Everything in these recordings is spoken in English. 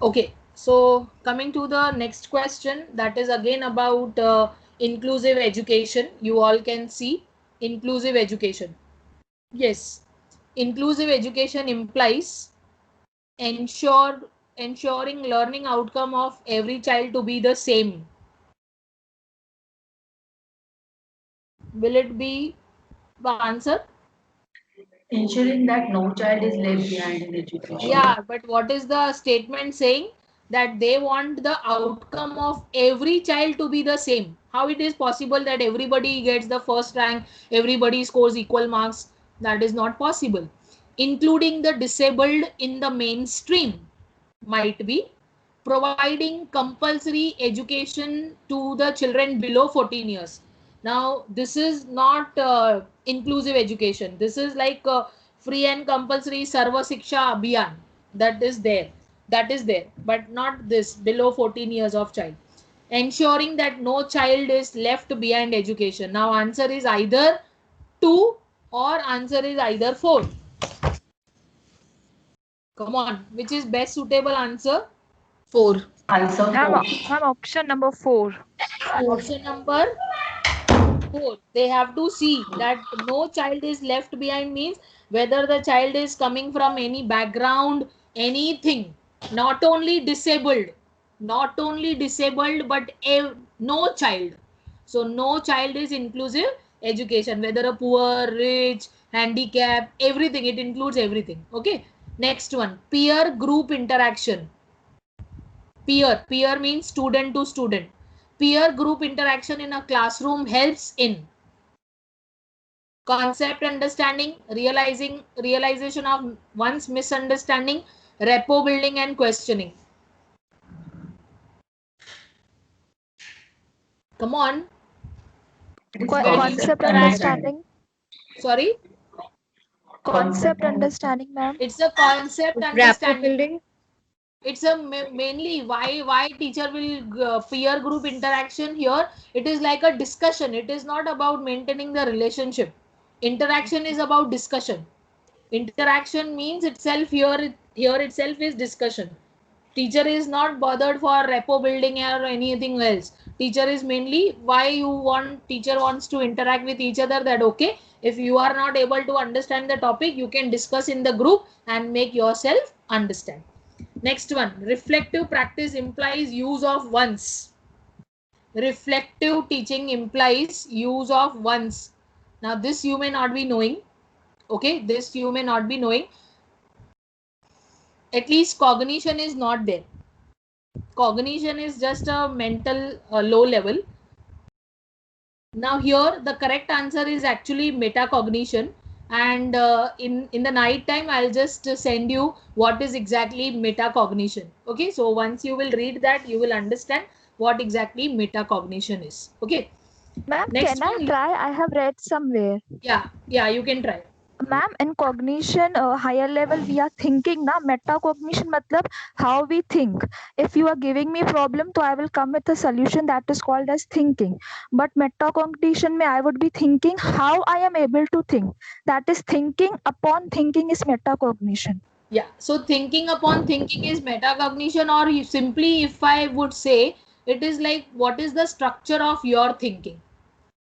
Okay, so coming to the next question, that is again about inclusive education. You all can see inclusive education. Yes, inclusive education implies ensuring learning outcome of every child to be the same. Will it be the answer? Ensuring that no child is left behind in education. Yeah, but what is the statement saying? That they want the outcome of every child to be the same. How it is possible that everybody gets the first rank, everybody scores equal marks? That is not possible. Including the disabled in the mainstream might be providing compulsory education to the children below 14 years. Now, this is not inclusive education. This is like free and compulsory Sarva Siksha Abhiyan. That is there. That is there. But not this below 14 years of child. Ensuring that no child is left behind education. Now, answer is either 2 or answer is either 4. Come on. Which is best suitable answer? 4. Answer Ma'am, 4. ma'am, option number 4. Option number 4. They have to see that no child is left behind means whether the child is coming from any background, anything, not only disabled, but no child. So no child is inclusive education, whether a poor, rich, handicap, everything, it includes everything. Okay. Next one, peer group interaction. Peer means student to student. Peer group interaction in a classroom helps in concept understanding, realization of one's misunderstanding, rapport building and questioning. Come on. It is When you Concept interact, understanding. sorry, Concept understanding, ma'am. it's a concept Rapport understanding. building. It's a mainly why teacher will peer group interaction here. It is like a discussion. It is not about maintaining the relationship. Interaction is about discussion. Interaction means itself here itself is discussion. Teacher is not bothered for rapport building or anything else. Teacher is mainly why you want, teacher wants to interact with each other, that okay, if you are not able to understand the topic, you can discuss in the group and make yourself understand. Next one, reflective practice implies use of once. Reflective teaching implies use of once. Now this you may not be knowing. Okay, this you may not be knowing. At least cognition is not there. Cognition is just a mental low level. Now here the correct answer is actually metacognition, and in the night time I'll just send you what is exactly metacognition. Okay, so once you will read that, you will understand what exactly metacognition is. Okay, Ma'am, next can I one. try? I have read somewhere. Yeah, you can try. Ma'am, in cognition, higher level, we are thinking na. Metacognition matlab how we think. If you are giving me problem, so I will come with a solution that is called as thinking. But metacognition mein I would be thinking how I am able to think. That is thinking upon thinking is metacognition. Yeah, so thinking upon thinking is metacognition, or you simply, if I would say, it is like what is the structure of your thinking?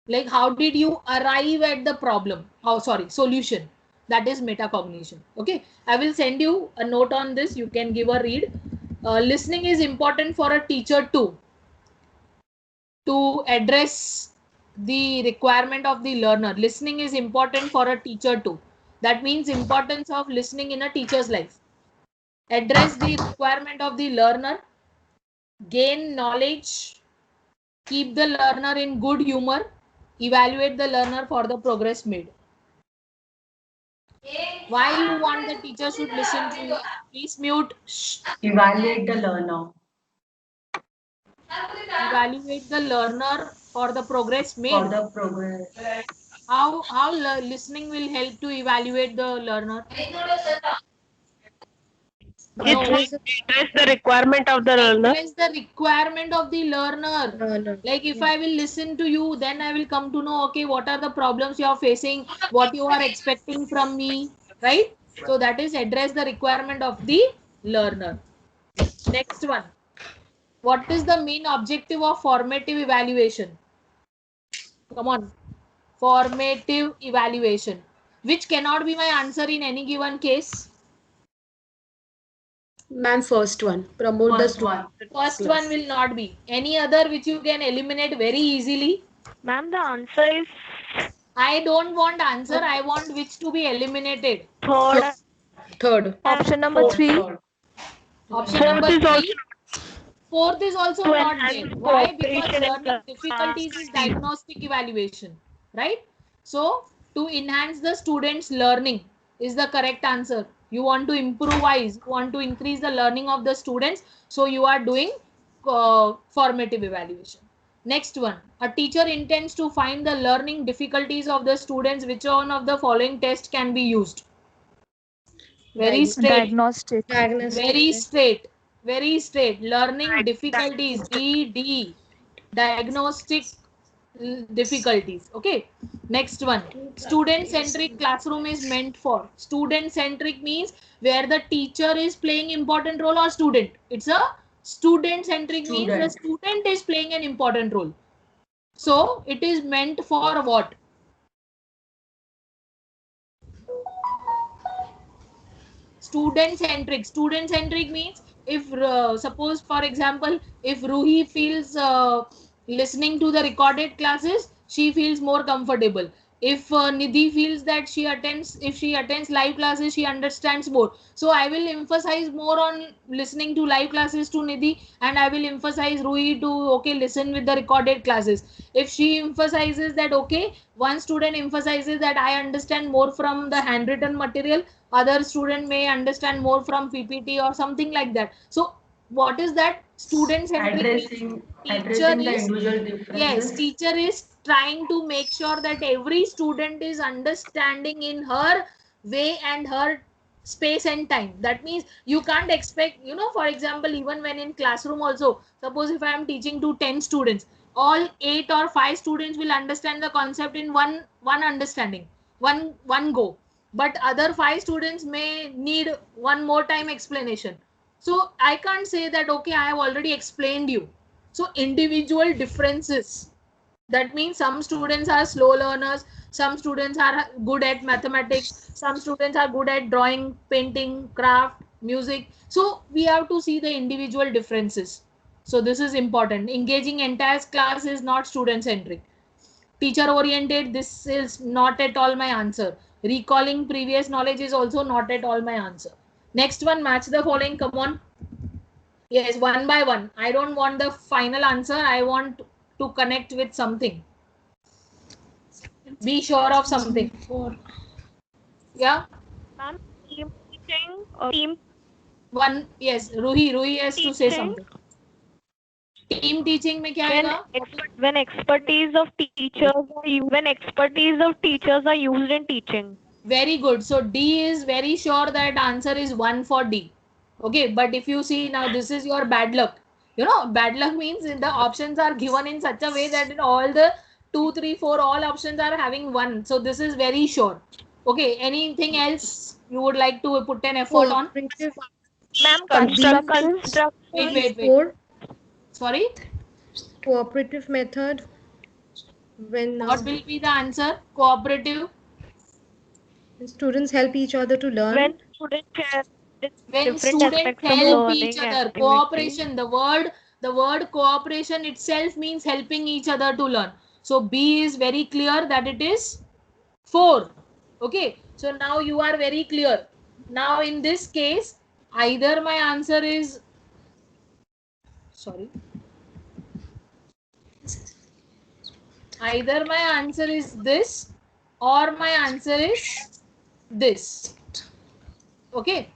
Like how did you arrive at the problem? Oh, sorry, solution. That is metacognition. Okay, I will send you a note on this. You can give a read. Listening is important for a teacher too, to address the requirement of the learner. Listening is important for a teacher too. That means importance of listening in a teacher's life. Address the requirement of the learner, gain knowledge, keep the learner in good humor, evaluate the learner for the progress made. Why you want the teacher should listen to you? Please mute. Shh. Evaluate the learner Evaluate the learner for the progress for made. the progress. How listening will help to evaluate the learner? It No. will address the requirement of the learner. Address the requirement of the learner. Learner. Like if I will listen to you, then I will come to know, okay, what are the problems you are facing, what you are expecting from me, right? So that is address the requirement of the learner. Next one. What is the main objective of formative evaluation? Come on. Formative evaluation. Which cannot be my answer in any given case. Ma'am, first one. Promote the First one. student. First one will not be. Any other which you can eliminate very easily? Ma'am, the answer is I don't want answer. I want which to be eliminated. third. Third. Option number Fourth, 3. third. Option Fourth number is 3. also Fourth is also to not enhance there. Why? Because cooperation in learning class. difficulties is diagnostic evaluation, right? So to enhance the students' learning is the correct answer. You want to improvise, you want to increase the learning of the students. So you are doing formative evaluation. Next one, a teacher intends to find the learning difficulties of the students. Which one of the following test can be used? Very straight. Diagnostic. Very straight. Very straight. Learning difficulties. D. Diagnostic difficulties. Okay. Next one. Student-centric classroom is meant for. Student-centric means where the teacher is playing important role or student. It's a student-centric means the student is playing an important role. So it is meant for what? Student-centric. Student-centric means if suppose for example if Ruhi feels listening to the recorded classes, she feels more comfortable. If Nidhi feels that if she attends live classes, she understands more. So I will emphasize more on listening to live classes to Nidhi, and I will emphasize Ruhi to listen with the recorded classes. If she emphasizes that one student emphasizes that I understand more from the handwritten material, other student may understand more from PPT or something like that. So what is that? Student centric. Addressing Teacher the is, individual yes, differences. teacher is trying to make sure that every student is understanding in her way and her space and time. That means you can't expect, for example, even when in classroom also, suppose if I am teaching to 10 students, all 8 or 5 students will understand the concept in one understanding, one go, but other 5 students may need one more time explanation. So I can't say that I have already explained you. So individual differences, that means some students are slow learners, some students are good at mathematics, some students are good at drawing, painting, craft, music. So we have to see the individual differences. So this is important. Engaging entire class is not student centric. Teacher oriented, this is not at all my answer. Recalling previous knowledge is also not at all my answer. Next one, match the following. Come on. Yes, one by one. I don't want the final answer. I want to connect with something. Be sure of something. Yeah. Ma'am, team teaching or team One. Yes. Ruhi has to say teaching something. Team teaching में क्या when आएगा? when expertise of teachers are used in teaching. Very good. So D is very sure that answer is 1 for D. Okay, but if you see now, this is your bad luck. Bad luck means the options are given in such a way that in all the 2, 3, 4, all options are having 1. So this is very sure. Okay, anything else you would like to put an effort on? Ma'am, construct. Wait. Sorry, Cooperative method. When what will be the answer? Cooperative. students help each other to learn. When students share When different students aspects of help each learning other, activity. cooperation, the word cooperation itself means helping each other to learn. So B is very clear that it is 4. Okay, so now you are very clear. Now in this case, either my answer is this or my answer is this. Okay.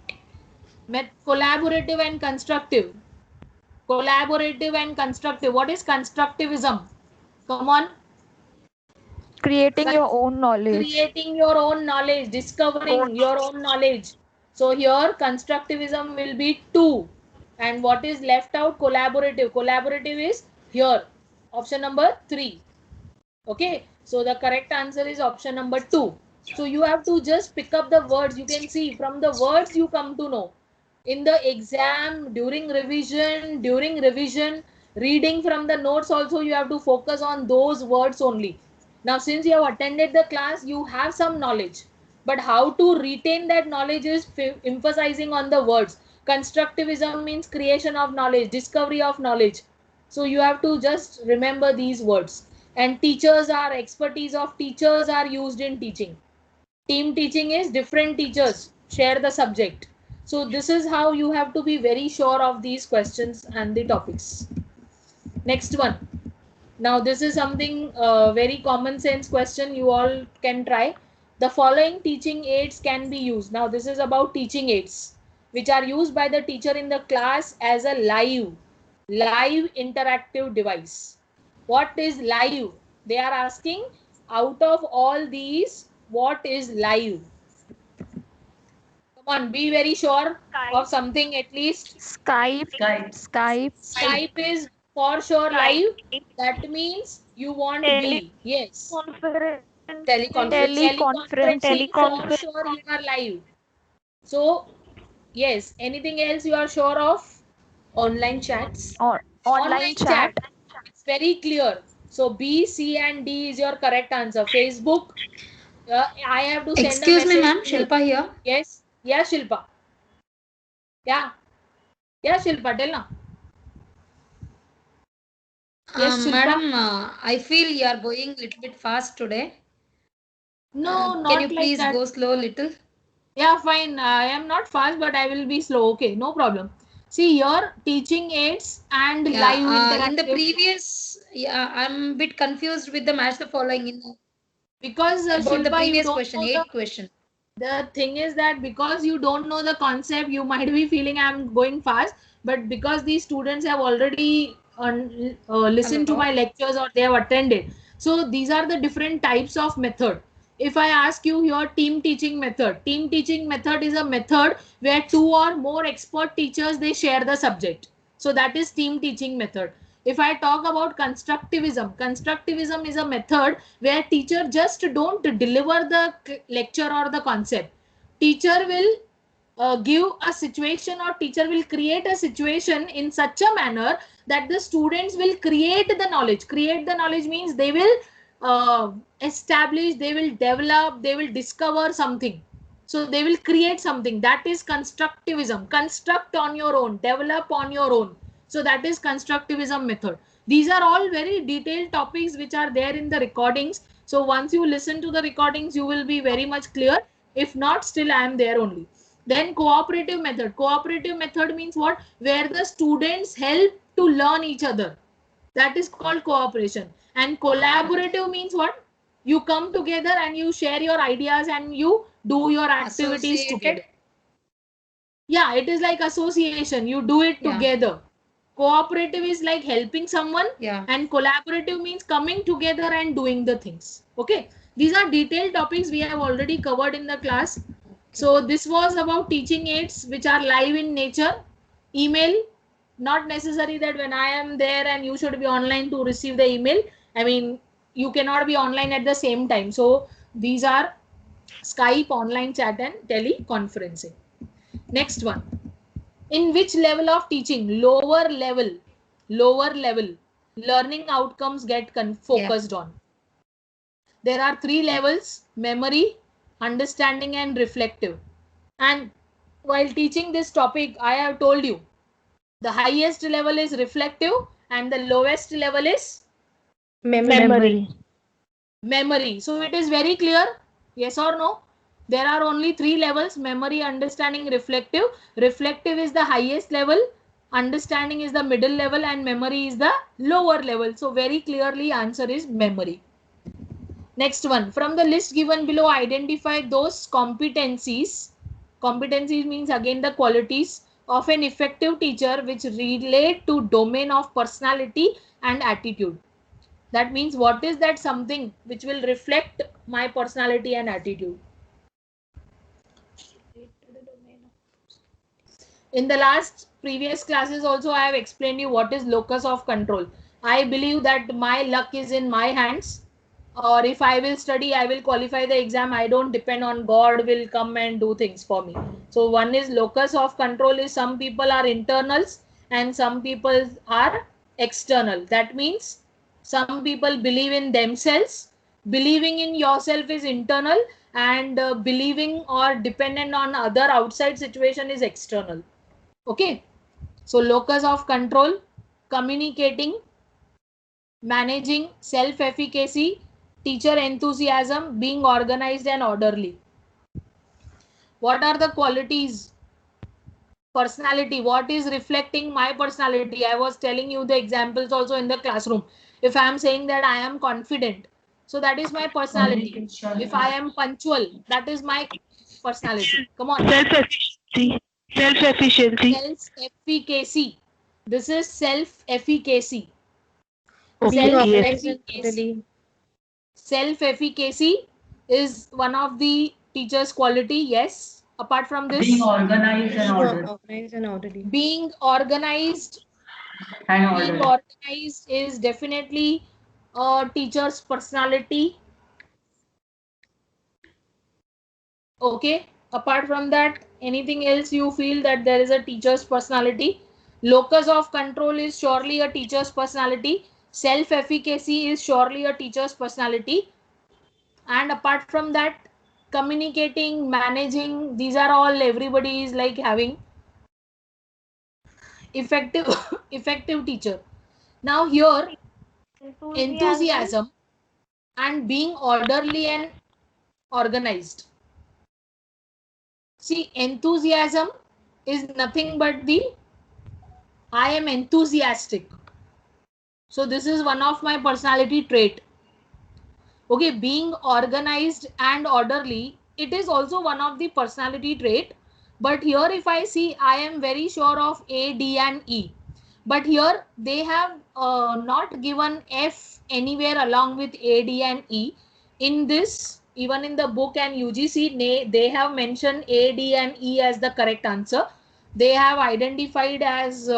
Collaborative and constructive. Collaborative and constructive. What is constructivism? Come on. Creating your own knowledge. Creating your own knowledge, discovering your own knowledge. So here constructivism will be 2. And what is left out? Collaborative. Collaborative is here. Option number 3. Okay. So the correct answer is option number 2. So you have to just pick up the words. You can see from the words you come to know. In the exam, during revision, reading from the notes also, you have to focus on those words only. Now, since you have attended the class, you have some knowledge, but how to retain that knowledge is emphasizing on the words. Constructivism means creation of knowledge, discovery of knowledge. So you have to just remember these words. And expertise of teachers are used in teaching. Team teaching is different teachers share the subject. So this is how you have to be very sure of these questions and the topics. Next one. Now this is something very common sense question you all can try. The following teaching aids can be used. Now this is about teaching aids which are used by the teacher in the class as a live interactive device. What is live? They are asking, out of all these, what is live? Come on, be very sure of something at least. Skype. Skype. Skype is for sure live. That means you want B. Yes. Teleconference. Teleconferencing for sure you are live. So yes, anything else you are sure of? Online chats. Or online chat. It's very clear. So B, C and D is your correct answer. Facebook. I have to send Excuse a me, message. ma'am. Shilpa here. Yes. Yeah, Shilpa. Yeah. Yeah, Shilpa, tell now. Yes, Shilpa. Madam, I feel you are going a little bit fast today. No, not Can you like please that. go slow a little? Yeah, fine. I am not fast, but I will be slow. Okay, no problem. See here, teaching aids and live interactive. In the previous, I'm a bit confused with the match the following in Because about Shilpa, the you previous don't question, know 8th question. the thing is that because you don't know the concept, you might be feeling I'm going fast, but because these students have already listened to Hello. my lectures or they have attended, so these are the different types of method. If I ask you your team teaching method is a method where two or more expert teachers they share the subject. So that is team teaching method. If I talk about constructivism is a method where teacher just don't deliver the lecture or the concept. Teacher will give a situation or teacher will create a situation in such a manner that the students will create the knowledge means they will establish, they will develop, they will discover something. So they will create something. That is constructivism. Construct on your own, develop on your own. So that is constructivism method. These are all very detailed topics which are there in the recordings. So once you listen to the recordings, you will be very much clear. If not, still I am there only. Then cooperative method. Cooperative method means what? Where the students help to learn each other. That is called cooperation. And collaborative means what? You come together and you share your ideas and you do your activities together. Yeah, it is like association. You do it together. Cooperative is like helping someone, and collaborative means coming together and doing the things. Okay, these are detailed topics we have already covered in the class. So this was about teaching aids which are live in nature. Email, not necessary that when I am there and you should be online to receive the email. I mean, you cannot be online at the same time. So these are Skype, online chat and teleconferencing. Next one. In which level of teaching? Lower level, learning outcomes get focused on. There are three levels: memory, understanding and reflective. And while teaching this topic, I have told you the highest level is reflective and the lowest level is Memory. memory. So it is very clear, yes or no? There are only three levels: memory, understanding, reflective. Reflective is the highest level, understanding is the middle level and memory is the lower level. So very clearly answer is memory. Next one, from the list given below, identify those competencies. Competencies means again the qualities of an effective teacher which relate to domain of personality and attitude. That means what is that something which will reflect my personality and attitude. In the last previous classes also I have explained you what is locus of control. I believe that my luck is in my hands. or if I will study, I will qualify the exam. I don't depend on God will come and do things for me. So one is locus of control is some people are internals and some people are external. That means some people believe in themselves. Believing in yourself is internal, and believing or dependent on other outside situation is external. Okay. So locus of control, communicating, managing, self-efficacy, teacher enthusiasm, being organized and orderly. What are the qualities? Personality. What is reflecting my personality? I was telling you the examples also in the classroom. If I am saying that I am confident, so that is my personality. If I am punctual, that is my personality. Come on. Self-efficiency. Self-efficiency. Self-efficacy. This is self-efficacy. Okay, yes. Self-efficacy. Self-efficacy is one of the teacher's quality. Yes. Apart from Being this, organized and ordered. Organized and orderly. being organized, And being ordered. organized is definitely a teacher's personality. Okay. Apart from that, anything else you feel that there is a teacher's personality? Locus of control is surely a teacher's personality. Self-efficacy is surely a teacher's personality. And apart from that, communicating, managing, these are all everybody is like having. Effective effective teacher. Now here, enthusiasm and being orderly and organized. See, enthusiasm is nothing but the I am enthusiastic. So this is one of my personality trait. Okay, being organized and orderly, it is also one of the personality trait. But here if I see, I am very sure of A, D and E. But here they have not given F anywhere along with A, D and E. In this, even in the book and UGC, they have mentioned A, D and E as the correct answer. They have identified as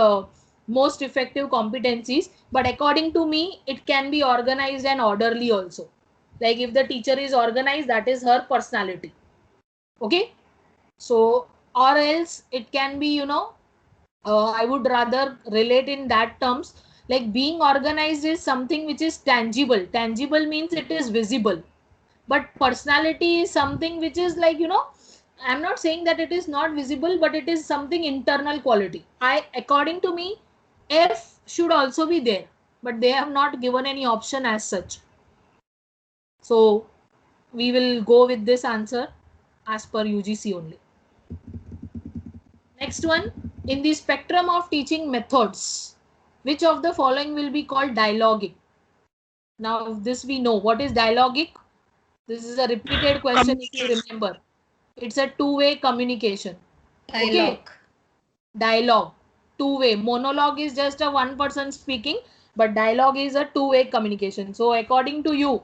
most effective competencies. But according to me, it can be organized and orderly also. Like if the teacher is organized, that is her personality. Okay. So, or else it can be, I would rather relate in that terms. Like being organized is something which is tangible. Tangible means it is visible. But personality is something which is like, I'm not saying that it is not visible, but it is something internal quality. According to me, F should also be there, but they have not given any option as such. So we will go with this answer as per UGC only. Next one, in the spectrum of teaching methods, which of the following will be called dialogic? Now, this we know. What is dialogic? This is a repeated question if you remember. It's a two-way communication. Okay. Dialogue. Dialogue. Two-way. Monologue is just a one person speaking, but dialogue is a two-way communication. So according to you,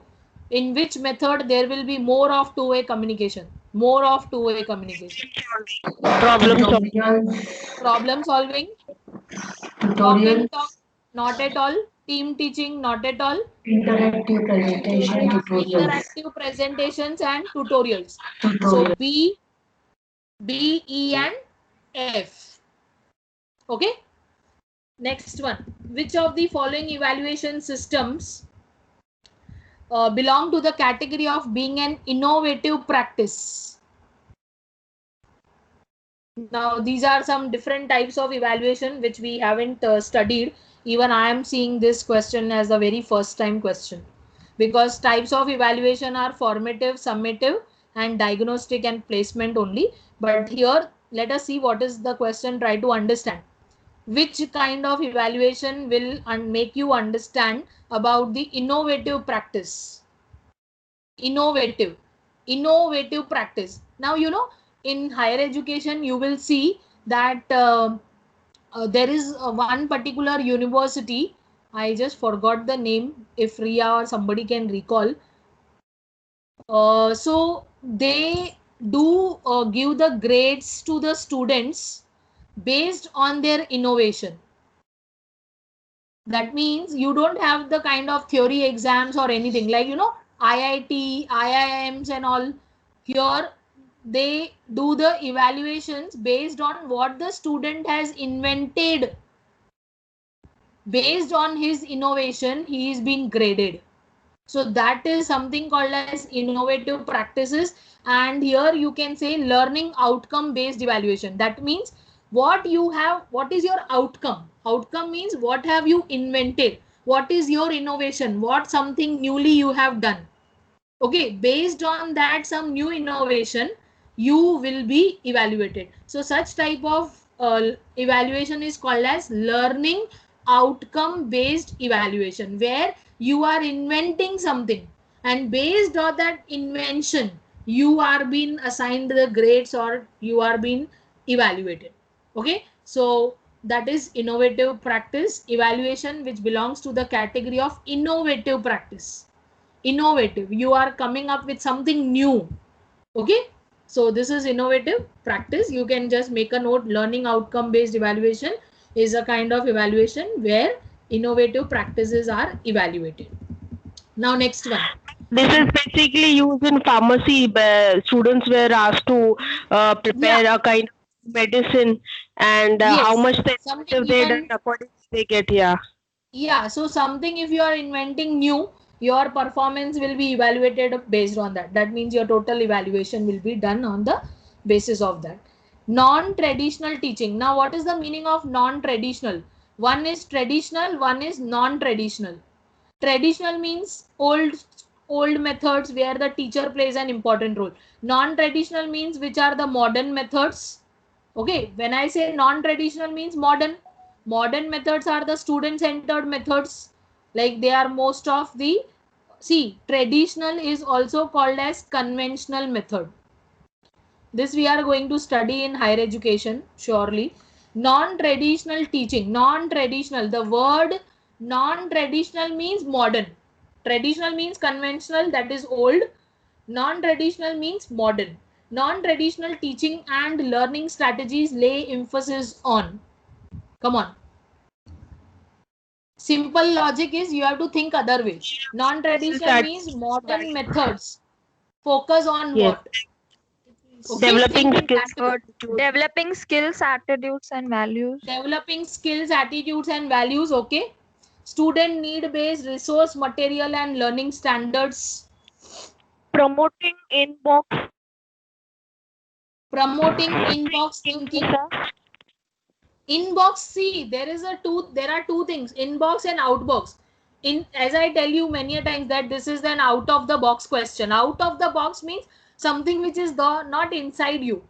in which method there will be more of two-way communication? More of two-way communication. Problem solving. Tutorials. Problem solving. Talk Tutorials. and talk, not at all. Team teaching, not at all. Interactive presentation. Tutorials. Interactive presentations and tutorials. So Tutorials. B, E and F. Okay. Next one. Which of the following evaluation systems belong to the category of being an innovative practice? Now, these are some different types of evaluation which we haven't studied. Even I am seeing this question as the very first time question, because types of evaluation are formative, summative, and diagnostic and placement only. But here, let us see what is the question. Try to understand. Which kind of evaluation will make you understand about the innovative practice? Innovative practice. Now, in higher education, you will see that there is one particular university. I just forgot the name. If Ria or somebody can recall. So they do give the grades to the students based on their innovation. That means you don't have the kind of theory exams or anything like, IIT, IIMs and all, here they do the evaluations based on what the student has invented. Based on his innovation, he is being graded. So that is something called as innovative practices. And here you can say learning outcome based evaluation. That means what you have, what is your outcome? Outcome means what have you invented? What is your innovation? What something newly you have done? Okay, based on that some new innovation, you will be evaluated. So such type of evaluation is called as learning outcome based evaluation, where you are inventing something and based on that invention you are being assigned the grades or you are being evaluated. Okay, so that is innovative practice evaluation, which belongs to the category of innovative practice. Innovative, you are coming up with something new. Okay, so this is innovative practice. You can just make a note, learning outcome based evaluation is a kind of evaluation where innovative practices are evaluated. Now next one. This is basically used in pharmacy where students were asked to prepare a kind of medicine, and how Yes, much the something effective they done even, accordingly they get. Yeah. yeah, so something if you are inventing new, your performance will be evaluated based on that. That means your total evaluation will be done on the basis of that. Non-traditional teaching. Now what is the meaning of non-traditional? One is traditional, one is non-traditional. Traditional means old methods where the teacher plays an important role. Non-traditional means which are the modern methods. Okay, when I say non-traditional means modern. Modern methods are the student-centered methods. Like they are most of the, see, traditional is also called as conventional method. This we are going to study in higher education, surely. Non-traditional teaching. Non-traditional. The word non-traditional means modern. Traditional means conventional, that is old. Non-traditional means modern. Non-traditional teaching and learning strategies lay emphasis on. Come on. Simple logic is you have to think other way. Non-traditional means modern methods. Focus on Yes. what? Okay, Developing think in skills. that way. Developing skills, attitudes, and values. Developing skills, attitudes and values. Okay. Student need based resource material and learning standards. Promoting inbox. Promoting inbox thinking. Inbox, see, there are two things, inbox and outbox. In, as I tell you many a times, that this is an out of the box question. Out of the box means something which is not inside you.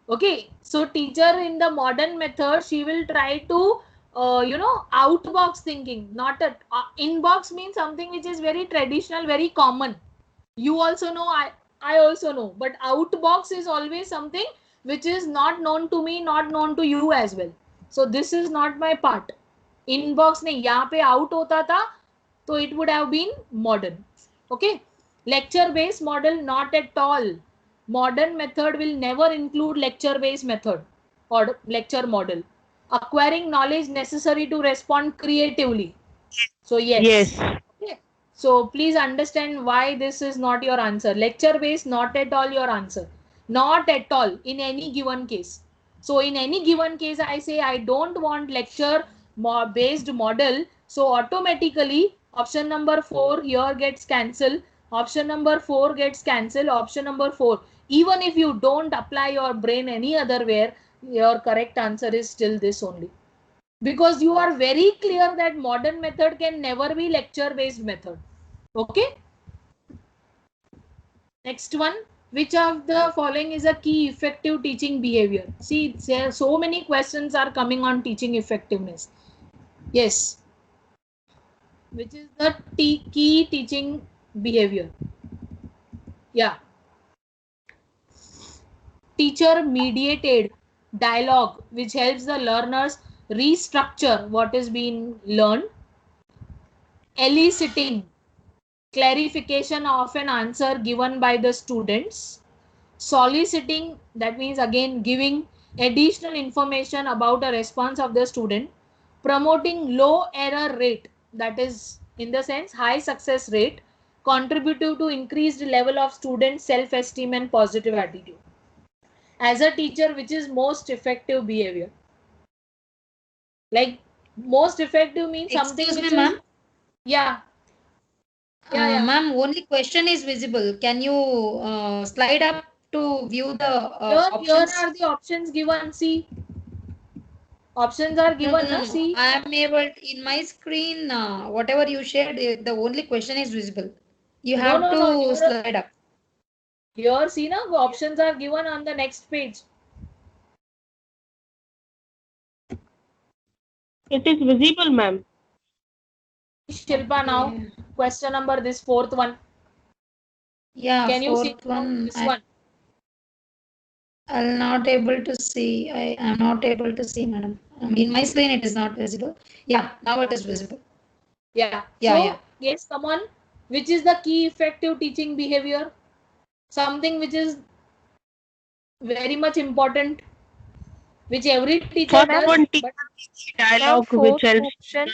Okay, so teacher in the modern method, she will try to outbox thinking, not a inbox means something which is very traditional, very common. You also know, I also know, but outbox is always something which is not known to me, not known to you as well. So this is not my part. Inbox नहीं, यहाँ पे out होता था, so it would have been modern. Okay, lecture based model, not at all. Modern method will never include lecture based method or lecture model. Acquiring knowledge necessary to respond creatively. So Yes. yes. Okay. So please understand why this is not your answer. Lecture based, not at all your answer. Not at all in any given case. So in any given case, I say I don't want lecture based model. So automatically option number 4 here gets cancelled. Option number 4 gets cancelled. Option number 4. Even if you don't apply your brain any other where, your correct answer is still this only. Because you are very clear that modern method can never be lecture based method. Okay, next one, which of the following is a key effective teaching behavior? See, so many questions are coming on teaching effectiveness. Yes, which is the key teaching behavior? Yeah, teacher mediated dialogue, which helps the learners restructure what is being learned. Eliciting clarification of an answer given by the students. Soliciting, that means again giving additional information about a response of the student. Promoting low error rate, that is in the sense high success rate. contributive to increased level of student self-esteem and positive attitude. As a teacher, which is most effective behavior? Like most effective means something Excuse which me, is ma'am. yeah. Yeah. Ma'am, only question is visible. Can you slide up to view the Here options? are the options given. See, options are No, given. no, no, Na? no. See, I am able in my screen. Whatever you shared, the only question is visible. You no, have no, no. to slide up. Here, see, na, options are given on the next page. It is visible, ma'am. Shilpa, now Okay. question number this fourth one. Yeah, Can you see fourth now one. this one? I'll not able to see. I am not able to see, madam. In my screen, it is not visible. Yeah, now it is visible. Yeah. Yeah, So, yeah. yes, come on. Which is the key effective teaching behavior? Something which is very much important, which every teacher First does. one, But dialogue, which Fourth helps. option.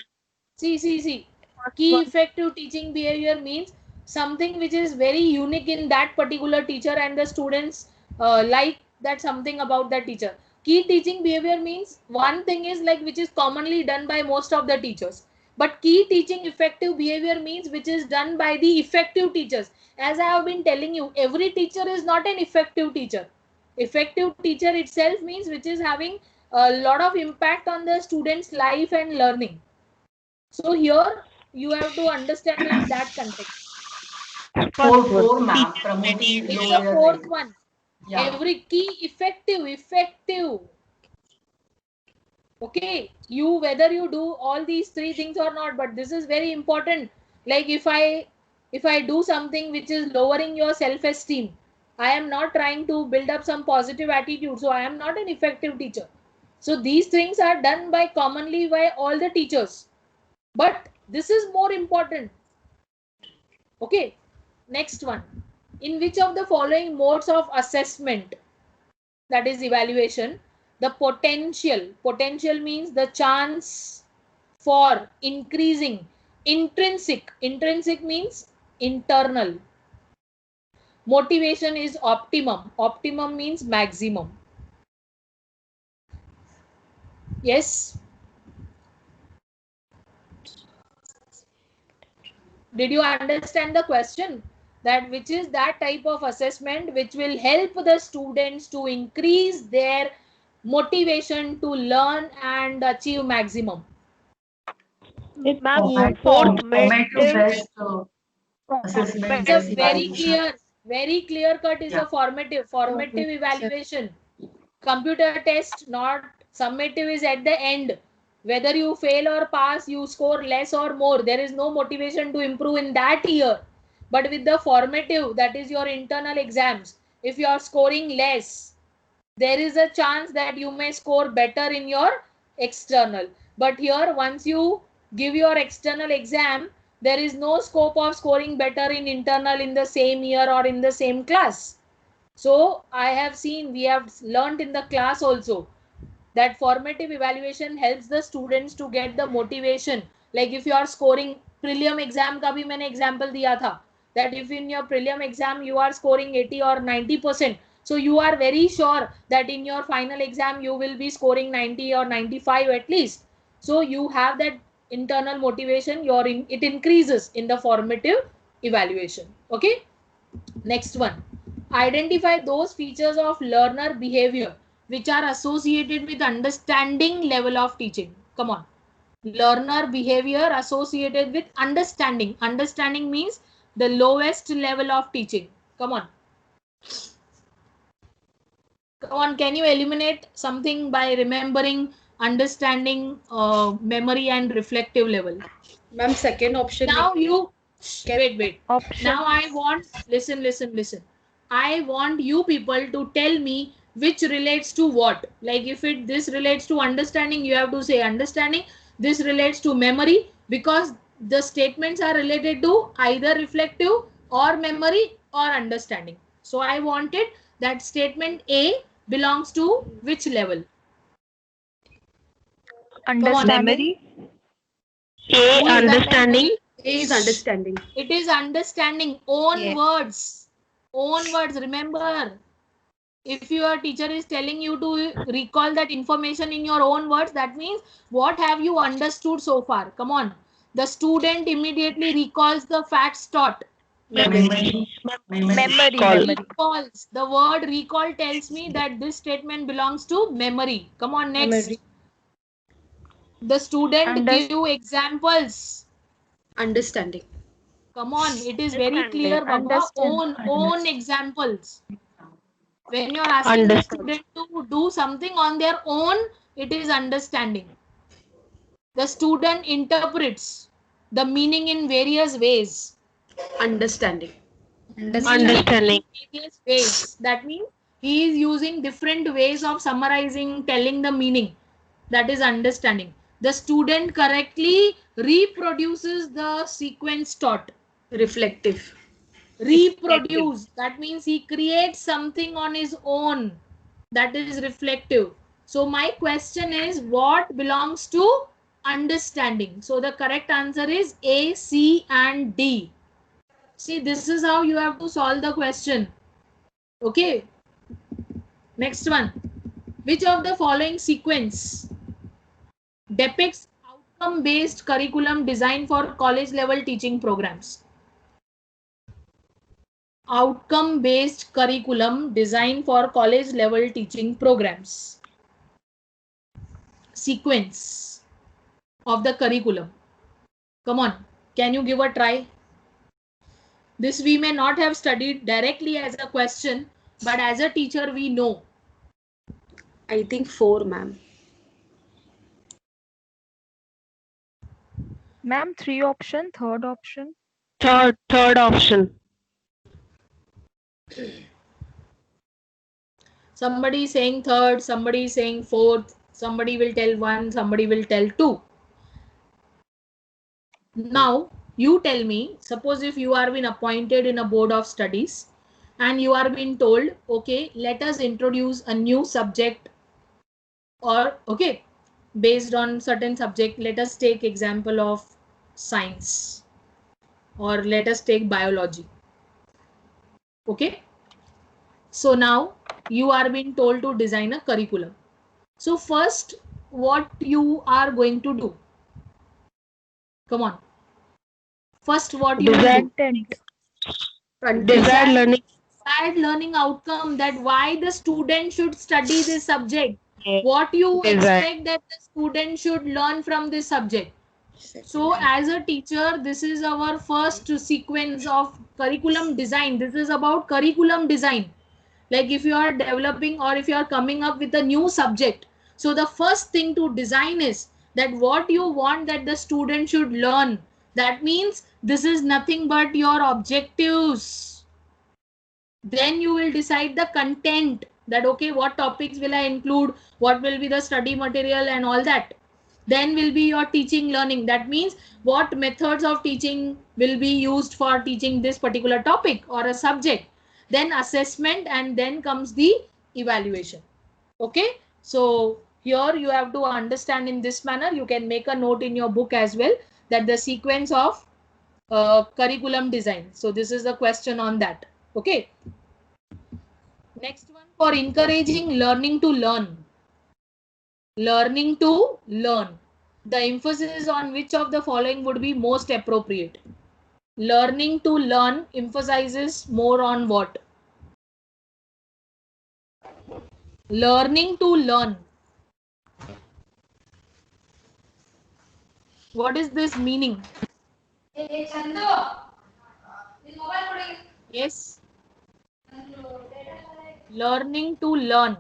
see. First Key one. effective teaching behavior means something which is very unique in that particular teacher and the students like that something about that teacher. Key teaching behavior means one thing is like which is commonly done by most of the teachers. But key teaching effective behavior means which is done by the effective teachers. As I have been telling you, every teacher is not an effective teacher. Effective teacher itself means which is having a lot of impact on the student's life and learning. So here you have to understand in that context. First one. Four, ma'am. Teacher Promoting It's low the year fourth rating. one. Yeah. Every key effective. Okay, you whether you do all these three things or not, but this is very important. Like if I do something which is lowering your self-esteem, I am not trying to build up some positive attitude, so I am not an effective teacher. So these things are done by commonly by all the teachers, but this is more important. Okay, next one. In which of the following modes of assessment, that is evaluation, the potential means the chance for increasing intrinsic means internal, motivation is optimum means maximum. Yes, did you understand the question? That which is that type of assessment which will help the students to increase their motivation to learn and achieve maximum. Ma'am, fourth Formative midterm. best assessment, It's a best very evaluation. clear cut is Yeah. a formative evaluation. Computer test, not summative, is at the end. Whether you fail or pass, you score less or more. There is no motivation to improve in that year. But with the formative, that is your internal exams, if you are scoring less, there is a chance that you may score better in your external. But here, once you give your external exam, there is no scope of scoring better in internal in the same year or in the same class. So I have seen, we have learned in the class also that formative evaluation helps the students to get the motivation. Like if you are scoring prelim exam का भी मैंने example दिया था, that if in your prelim exam you are scoring 80 or 90%, so you are very sure that in your final exam you will be scoring 90 or 95 at least. So you have that internal motivation, it increases in the formative evaluation. Okay, next one. Identify those features of learner behavior which are associated with understanding level of teaching. Come on. Learner behavior associated with understanding. Understanding means the lowest level of teaching. Come on. Come on. Can you eliminate something by remembering, understanding, memory, and reflective level? Ma'am, second option. Now you wait. Option. Now I want listen. I want you people to tell me which relates to what. Like if this relates to understanding, you have to say understanding. This relates to memory because the statements are related to either reflective or memory or understanding. So I wanted that statement A belongs to which level? Come on. Understanding. A, Who is that? understanding. A is understanding. It is understanding. Own Yeah. words. Own words. Remember, if your teacher is telling you to recall that information in your own words, that means what have you understood so far? Come on. The student immediately recalls the facts taught. Memory. Recalls. The word recall tells me that this statement belongs to memory. Come on, next. Memory. The student Unders- give examples. Understanding. Come on, it is very clear, Baba. Own examples. When you're asking the student to do something on their own, it is understanding. The student interprets the meaning in various ways. Understanding. Understanding. Various ways. That means he is using different ways of summarizing, telling the meaning. That is understanding. The student correctly reproduces the sequence taught. Reflective. Reproduce, that means he creates something on his own. That is reflective. So my question is, what belongs to understanding? So the correct answer is A, C and D. See, this is how you have to solve the question. Okay. Next one. Which of the following sequence depicts outcome based curriculum design for college level teaching programs? Outcome based curriculum designed for college level teaching programs. Sequence of the curriculum. Come on, can you give a try? This we may not have studied directly as a question, but as a teacher we know. I think 4, ma'am. Ma'am, 3 option, third option. Third option. Somebody is saying third, somebody is saying fourth, somebody will tell 1, somebody will tell 2. Now you tell me, suppose if you are been appointed in a board of studies and you are being told, okay, let us introduce a new subject, or okay, based on certain subject, let us take example of science, or let us take biology. Okay, so now you are being told to design a curriculum. So first, what you are going to do? Come on. First, what you will do? Content. Desired learning outcome, that why the student should study this subject. What you expect that the student should learn from this subject. So as a teacher, this is our first sequence of curriculum design. This is about curriculum design. Like if you are developing or if you are coming up with a new subject, so the first thing to design is that what you want that the student should learn. That means this is nothing but your objectives. Then you will decide the content, that okay, what topics will I include, what will be the study material and all that. Then will be your teaching learning. That means what methods of teaching will be used for teaching this particular topic or a subject. Then assessment, and then comes the evaluation. Okay, so here you have to understand in this manner. You can make a note in your book as well, that the sequence of curriculum design. So this is the question on that. Okay, next one, for encouraging learning to learn. Learning to learn. The emphasis on which of the following would be most appropriate? Learning to learn emphasizes more on what? Learning to learn. What is this meaning? Yes. Learning to learn.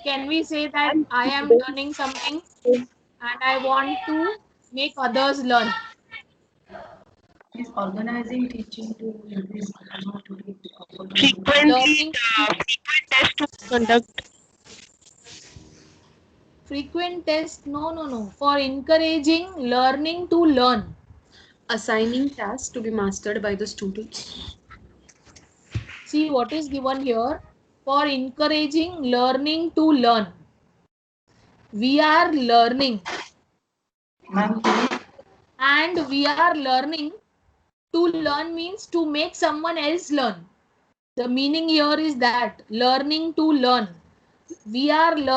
Can we say that I am learning something and I want to make others learn? Is organizing teaching to increase opportunity. Frequent test to conduct. Frequent test? No. For encouraging learning to learn. Assigning tasks to be mastered by the students. See what is given here. For encouraging learning to learn. We are learning. Ma'am, and we are learning. To learn means to make someone else learn. The meaning here is that learning to learn. We are learning